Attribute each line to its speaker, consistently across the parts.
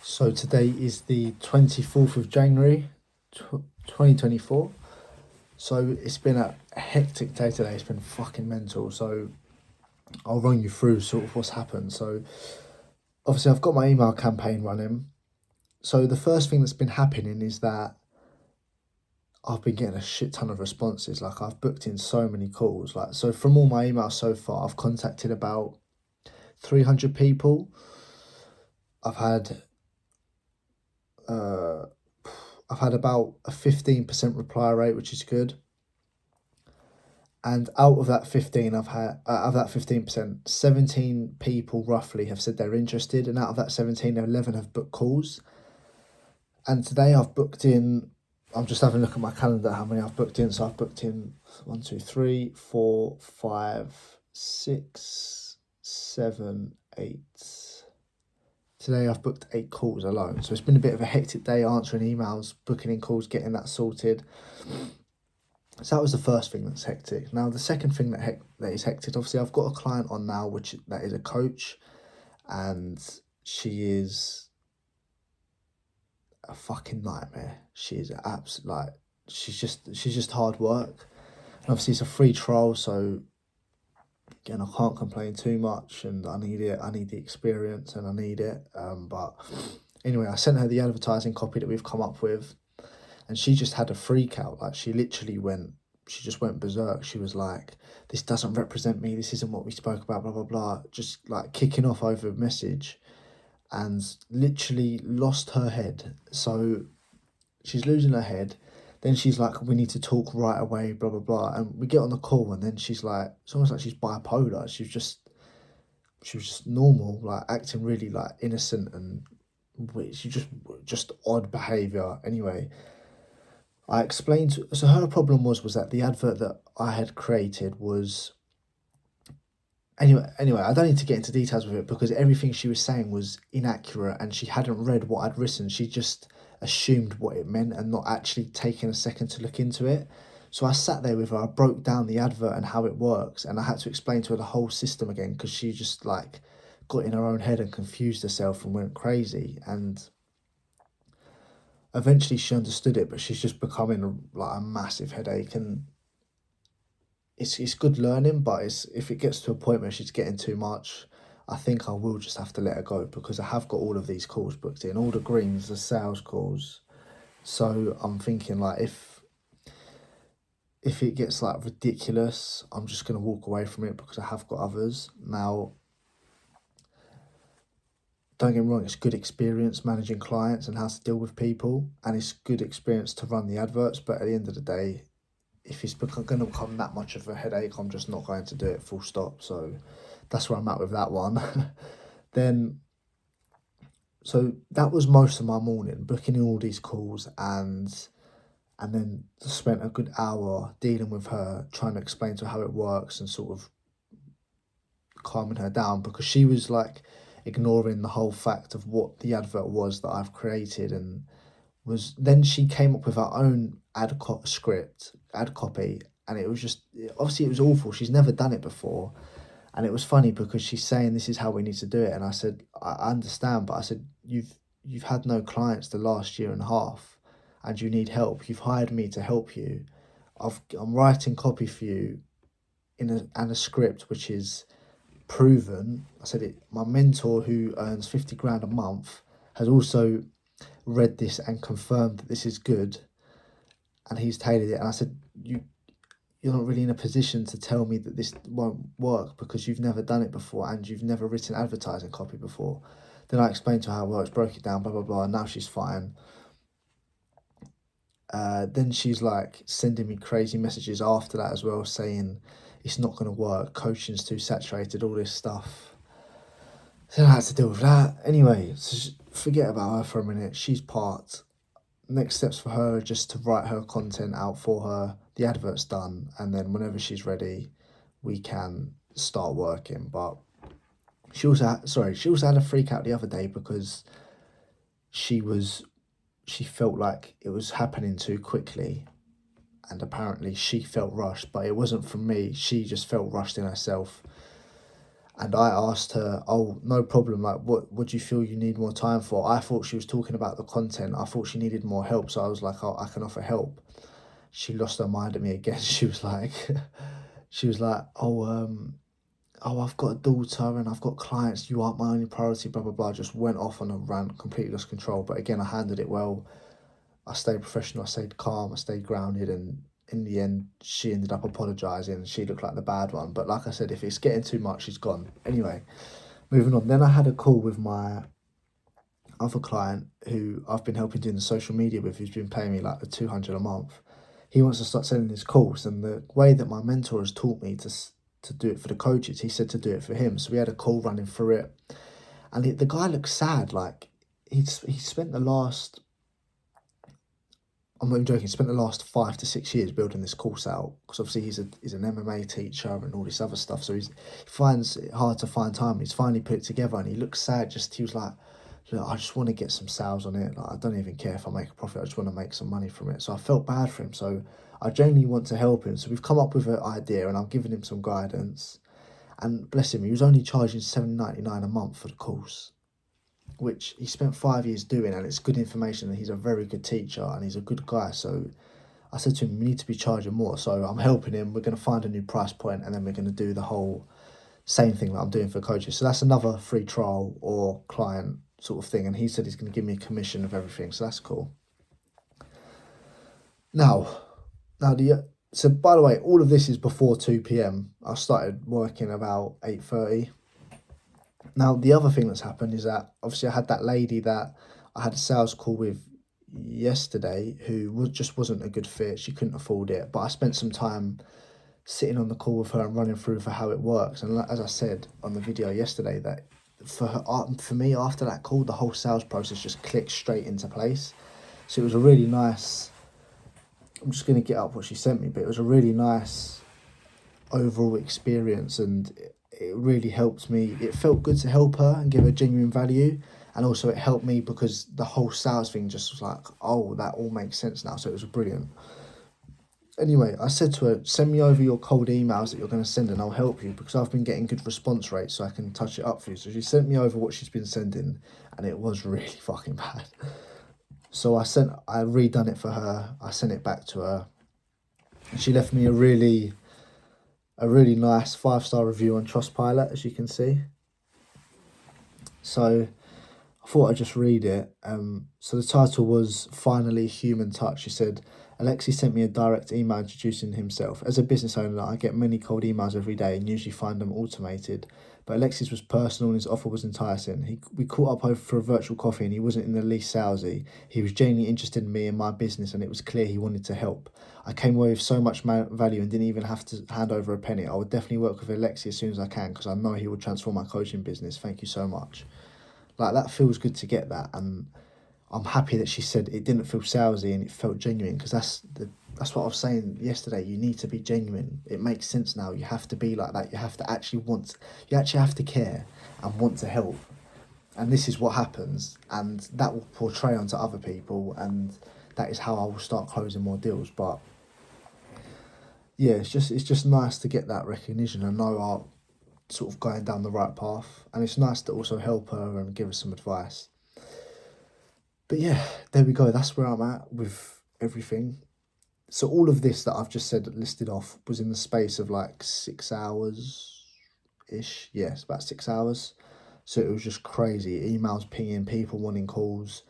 Speaker 1: So today is the 24th of January, 2024. So it's been a hectic day today. It's been fucking mental. So I'll run you through sort of what's happened. So obviously I've got my email campaign running. So the first thing that's been happening is that I've been getting a shit ton of responses. Like I've booked in so many calls. Like so from all my emails so far, I've contacted about 300 people. I've had uh I've had about a 15% reply rate, which is good. And out of that 15, I've had out of that 15%, 17 people roughly have said they're interested, and out of that 17, 11 have booked calls. And today I've booked in. I'm just having a look at my calendar. How many I've booked in? So I've booked in 1, 2, 3, 4, 5, 6, 7, 8. Today I've booked 8 calls alone. So it's been a bit of a hectic day answering emails, booking in calls, getting that sorted. So that was the first thing that's hectic. Now the second thing that is hectic, obviously I've got a client on now, that is a coach, and she is a fucking nightmare. She is she's just hard work. And obviously it's a free trial, so again I can't complain too much, and I need it. I need the experience, and I need it. But anyway, I sent her the advertising copy that we've come up with. And she just had a freak out. Like she just went berserk. She was like, "This doesn't represent me. This isn't what we spoke about, blah, blah, blah." Just like kicking off over a message and literally lost her head. So she's losing her head. Then she's like, "We need to talk right away, blah, blah, blah." And we get on the call, and then she's like, it's almost like she's bipolar. She was just normal, like acting really like innocent, and she just odd behaviour. Anyway, I explained. So her problem was that the advert that I had created was anyway. I don't need to get into details with it because everything she was saying was inaccurate, and she hadn't read what I'd written. She just assumed what it meant and not actually taking a second to look into it. So I sat there with her. I broke down the advert and how it works, and I had to explain to her the whole system again because she just like got in her own head and confused herself and went crazy. And eventually she understood it, but she's just becoming like a massive headache. And it's good learning, but if it gets to a point where she's getting too much, I think I will just have to let her go because I have got all of these calls booked in, all the greens, the sales calls. So I'm thinking like if it gets like ridiculous, I'm just gonna walk away from it because I have got others. Now, don't get me wrong, it's good experience managing clients and how to deal with people, and it's good experience to run the adverts, but at the end of the day, if it's going to become that much of a headache, I'm just not going to do it, full stop. So that's where I'm at with that one. Then, so that was most of my morning, booking in all these calls, and then spent a good hour dealing with her, trying to explain to her how it works and sort of calming her down because she was like ignoring the whole fact of what the advert was that I've created. And was then she came up with her own ad copy, and it was just obviously it was awful. She's never done it before, and it was funny because she's saying this is how we need to do it, and I said I understand, but I said you've had no clients the last year and a half, and you need help. You've hired me to help you. I'm writing copy for you and a script which is proven. I said it. My mentor who earns 50 grand a month has also read this and confirmed that this is good, and he's tailored it. And I said, you're not really in a position to tell me that this won't work because you've never done it before and you've never written advertising copy before. Then I explained to her how it works, broke it down, blah, blah, blah, and now she's fine. Then she's like sending me crazy messages after that as well, saying it's not going to work, coaching's too saturated, all this stuff. So I had to deal with that. Anyway, so forget about her for a minute. She's parked. Next steps for her are just to write her content out for her. The advert's done, and then whenever she's ready, we can start working. But she also had a freak out the other day because she felt like it was happening too quickly, and apparently she felt rushed, but it wasn't from me. She just felt rushed in herself. And I asked her, "Oh, no problem. Like, what do you feel you need more time for?" I thought she was talking about the content. I thought she needed more help, so I was like, "Oh, I can offer help." She lost her mind at me again. She was like, she was like, "Oh, I've got a daughter and I've got clients. You aren't my only priority." Blah blah blah. Just went off on a rant, completely lost control. But again, I handled it well. I stayed professional. I stayed calm. I stayed grounded, and in the end, she ended up apologising. She looked like the bad one. But like I said, if it's getting too much, she's gone. Anyway, moving on. Then I had a call with my other client who I've been helping doing the social media with, who's been paying me like the 200 a month. He wants to start selling his course, and the way that my mentor has taught me to do it for the coaches, he said to do it for him. So we had a call running through it, and the guy looked sad. Like he spent the last, I'm not even joking, he spent the last 5 to 6 years building this course out, because obviously he's an MMA teacher and all this other stuff. So he finds it hard to find time. He's finally put it together, and he looks sad. He was like, "Look, I just want to get some sales on it. Like, I don't even care if I make a profit. I just want to make some money from it." So I felt bad for him. So I genuinely want to help him. So we've come up with an idea, and I'm giving him some guidance. And bless him, he was only charging £7.99 a month for the course, which he spent 5 years doing, and it's good information. And he's a very good teacher, and he's a good guy. So I said to him, "We need to be charging more." So I'm helping him. We're going to find a new price point, and then we're going to do the whole same thing that I'm doing for coaches. So that's another free trial or client sort of thing. And he said he's going to give me a commission of everything. So that's cool. Now, so by the way, all of this is before 2 p.m. I started working about 8:30. Now, the other thing that's happened is that obviously I had that lady that I had a sales call with yesterday who just wasn't a good fit. She couldn't afford it. But I spent some time sitting on the call with her and running through for how it works. And as I said on the video yesterday, that for me, after that call, the whole sales process just clicked straight into place. So it was a really nice, I'm just going to get up what she sent me, but it was a really nice overall experience, and it really helped me. It felt good to help her and give her genuine value. And also it helped me because the whole sales thing just was like, oh, that all makes sense now. So it was brilliant. Anyway, I said to her, "Send me over your cold emails that you're going to send, and I'll help you, because I've been getting good response rates, so I can touch it up for you." So she sent me over what she's been sending, and it was really fucking bad. So I redone it for her. I sent it back to her, and she left me a really nice 5-star review on Trustpilot, as you can see. So I thought I'd just read it. So the title was "Finally Human Touch." She said, "Alexi sent me a direct email introducing himself. As a business owner, I get many cold emails every day and usually find them automated. But Alexi's was personal and his offer was enticing. We caught up over for a virtual coffee and he wasn't in the least salesy. He was genuinely interested in me and my business, and it was clear he wanted to help. I came away with so much value and didn't even have to hand over a penny. I would definitely work with Alexi as soon as I can, because I know he will transform my coaching business. Thank you so much." Like, that feels good to get that, and I'm happy that she said it didn't feel salesy and it felt genuine, because that's what I was saying yesterday. You need to be genuine. It makes sense now. You have to be like that. You have to actually you actually have to care and want to help. And this is what happens, and that will portray onto other people, and that is how I will start closing more deals. But yeah, it's just nice to get that recognition and know I'm sort of going down the right path. And it's nice to also help her and give her some advice. But yeah, there we go. That's where I'm at with everything. So all of this that I've just said, listed off, was in the space of like 6 hours-ish. Yes, about 6 hours. So it was just crazy. Emails pinging, people wanting calls,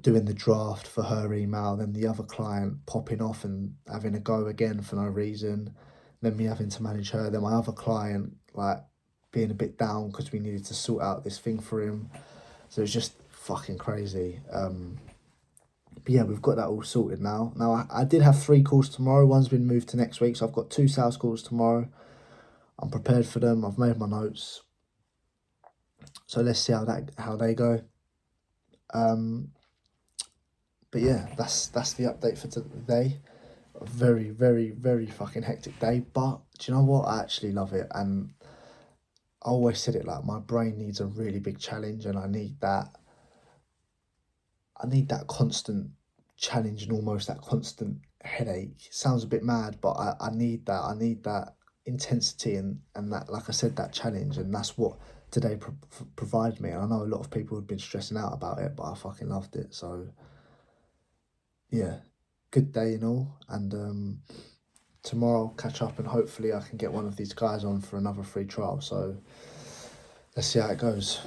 Speaker 1: doing the draft for her email, then the other client popping off and having a go again for no reason, then me having to manage her, then my other client like being a bit down because we needed to sort out this thing for him. So it's just fucking crazy. But yeah, we've got that all sorted now. Now, I did have 3 calls tomorrow. One's been moved to next week, so I've got 2 sales calls tomorrow. I'm prepared for them. I've made my notes. So let's see how they go. But yeah, that's the update for today. A very, very, very fucking hectic day. But do you know what? I actually love it. And I always said it, like, my brain needs a really big challenge, and I need that constant challenge and almost that constant headache. It sounds a bit mad, but I need that. I need that intensity and that, like I said, that challenge, and that's what today provided me. And I know a lot of people have been stressing out about it, but I fucking loved it. So yeah, good day and all, and tomorrow I'll catch up and hopefully I can get one of these guys on for another free trial. So let's see how it goes.